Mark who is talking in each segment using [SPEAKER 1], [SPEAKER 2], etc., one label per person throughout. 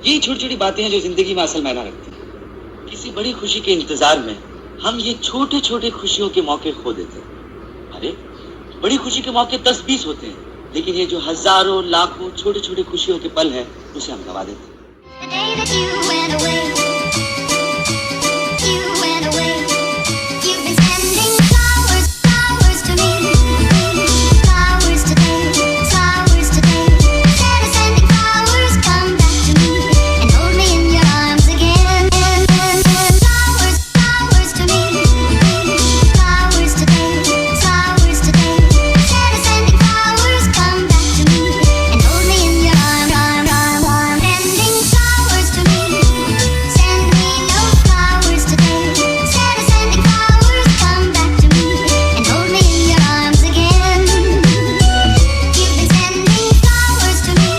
[SPEAKER 1] ये छोटी छोटी बातें हैं जो जिंदगी में असल मायना रखती हैं। किसी बड़ी खुशी के इंतजार में हम ये छोटे छोटे खुशियों के मौके खो देते हैं। अरे बड़ी खुशी के मौके 10-20 होते हैं, लेकिन ये जो हजारों लाखों छोटे छोटे खुशियों के पल हैं, उसे हम गवा देते हैं।
[SPEAKER 2] The day that you went away, you went away. You've been sending flowers, flowers to me, flowers today, flowers today. Instead of sending flowers, come back to me and hold me in your arms again. Flowers, flowers to me, flowers today, flowers today. Instead of sending flowers, come back to me and hold me in your arms. Sending flowers to me, send me no flowers today. Instead of sending flowers, come back to me and hold me in your arms again. You've been sending flowers to me,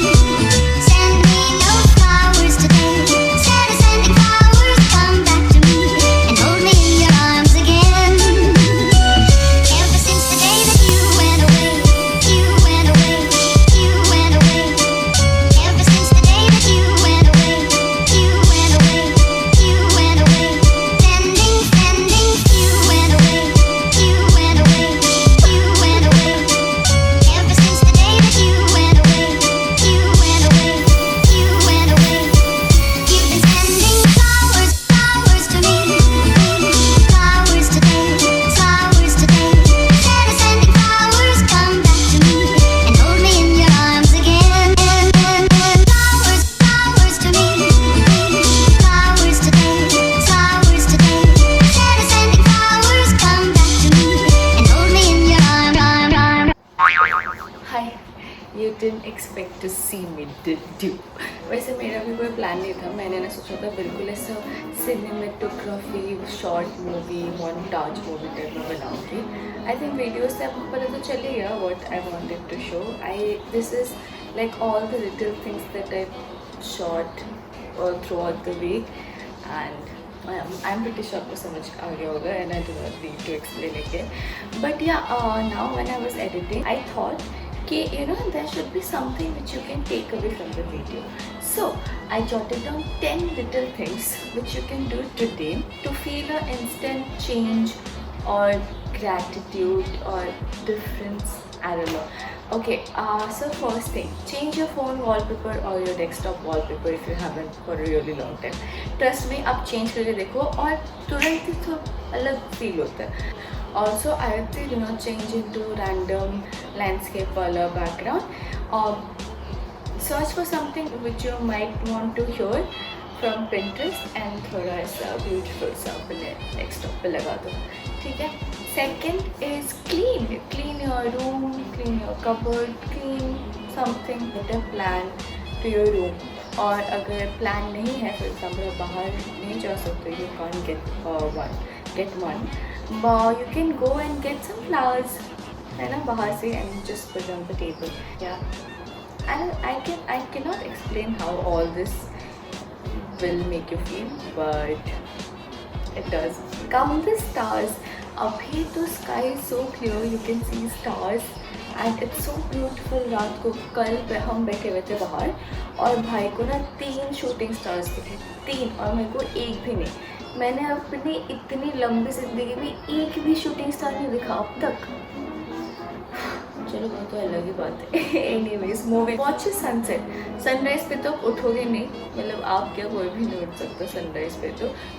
[SPEAKER 2] send me no flowers today. Instead of sending flowers, come back to me and hold me in your arms again. Ever since the day that you went away, you went away, you went away. Ever since the day that you went away, you went away, you went away. Sending, sending, you went away, you went away, you went away. Ever since the day that you went away, you went away, you went away. You've been sending flowers, flowers to me, flowers today, flowers today. Instead of sending flowers, come back to me and hold me in your arms again. Flowers, flowers to me, flowers today, flowers today. Instead of sending flowers, come back to me and hold me in your arms.
[SPEAKER 3] Hi, you didn't expect to see me did you? वैसे मेरा भी कोई plan नहीं था। मैंने ना सोचा था बिल्कुल ऐसा cinematography short movie montage movie type में बनाऊँगी। आई थिंक वीडियोस से आपको पता तो चल ही गया what I wanted to show. This is like all the little things that I shot throughout the weekend I'm pretty sure आपको समझ आ गया होगा and I do not need to explain again. But yeah, now when I was editing, I thought कि there should be something which you can take away from the video. So I jotted down 10 little things which you can do today to feel an instant change or gratitude or difference. I don't know. Okay, so first thing, change your phone wallpaper or your desktop wallpaper if you haven't for a really long time. Trust me, आप change करके देखो और तुरंत ही तो अलग feel होता है. Also, I would say do not change into random landscape color background. Search for something which you might want to hear from Pinterest and थोड़ा ऐसा beautiful सा अपने desktop पे लगा दो, ठीक है? Second is clean your room, clean your cupboard, clean something with a plan to your room. और अगर plan नहीं है, for example बाहर नहीं जा सकते, you can't get one, but you can go and get some flowers, है ना, बाहर से and just put on the table. Yeah, and I cannot explain how all this will make you feel, but it does. Count the stars. अभी तो sky is so clear, you can see stars and it's so beautiful. रात को कल हम बैठे हुए थे बाहर और भाई को ना 3 शूटिंग स्टार्स दिखे, 3, और मेरे को एक भी नहीं। मैंने अपनी इतनी लंबी ज़िंदगी में एक भी शूटिंग स्टार नहीं दिखा अब तक। चलो वो तो अलग ही बात है। Anyways moving, watch sunset. Sunrise पे तो उठोगे नहीं, मतलब आप क्या कोई भी नहीं उठ सकता सनराइज पे,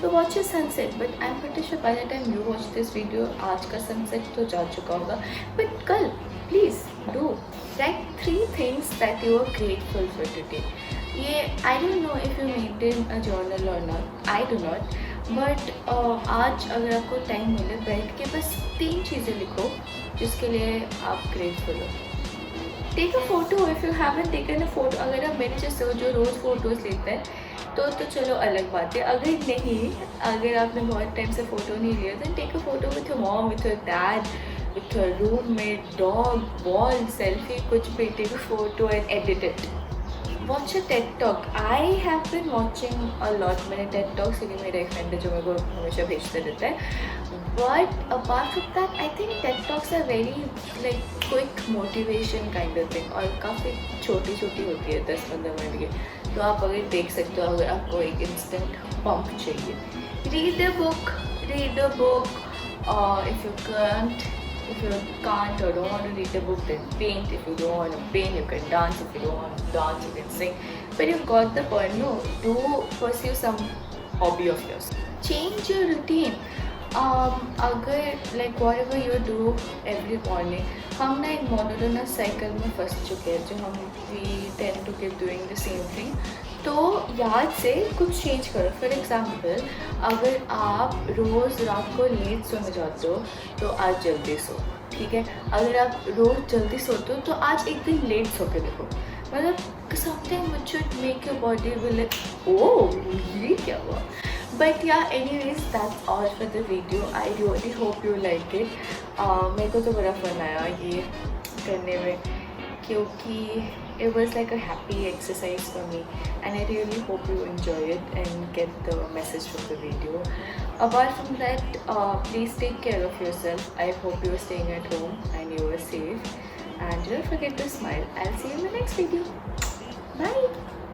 [SPEAKER 3] तो watch sunset. But I am pretty sure by the time you watch this video आज का सनसेट तो जा चुका होगा, बट कल please do write 3 things that you are grateful for today. ये I don't know if you maintain a journal और not, I do not, but आज अगर आपको टाइम मिले बैठ के बस 3 चीज़ें लिखो जिसके लिए आप ग्रेटफुल हो। Take a photo if you haven't taken a photo. अगर आप मेरे जैसे हो जो रोज़ फ़ोटोज़ लेते हैं तो चलो अलग बात है। अगर आपने बहुत टाइम से फ़ोटो नहीं लिया तो take a photo with your mom, with your dad, with your roommate, dog, wall, selfie, कुछ भी। Take a photo and edit it. Watch a TED talk. I have been watching a lot. मैंने TED talk से मेरा एक friend है जो मेरे को हमेशा भेजते रहता है, but apart from that I think TED talks are very like quick motivation kind of thing, और काफ़ी छोटी छोटी होती है, 10-15 मिनट की। तो आप अगर देख सकते हो, अगर आपको एक इंस्टेंट पंप चाहिए, read a book, if you can't or don't want to read a book, then paint. If you don't want to paint, you can dance. If you don't want to dance, you can sing. But you got the point. No, do pursue some hobby of yours. Change your routine. अगर like whatever you do every morning, हम ना एक monotonous cycle में फंस चुके हैं, जो हम we tend to keep doing the same thing. तो याद से कुछ चेंज करो. फॉर एग्ज़ाम्पल, अगर आप रोज़ रात को लेट सोने जाते हो तो आज जल्दी सो, ठीक है. अगर आप रोज़ जल्दी सोते हो तो आज एक दिन लेट सो के देखो. मतलब something which should make your body will oh ये क्या हुआ. But yeah anyways that's all for the video. I really hope you like it. मेरे को तो बड़ा फन आया ये करने में, क्योंकि it was like a happy exercise for me, and I really hope you enjoy it and get the message from the video. Apart from that, please take care of yourself. I hope you are staying at home and you are safe, and don't forget to smile. I'll see you in the next video. Bye.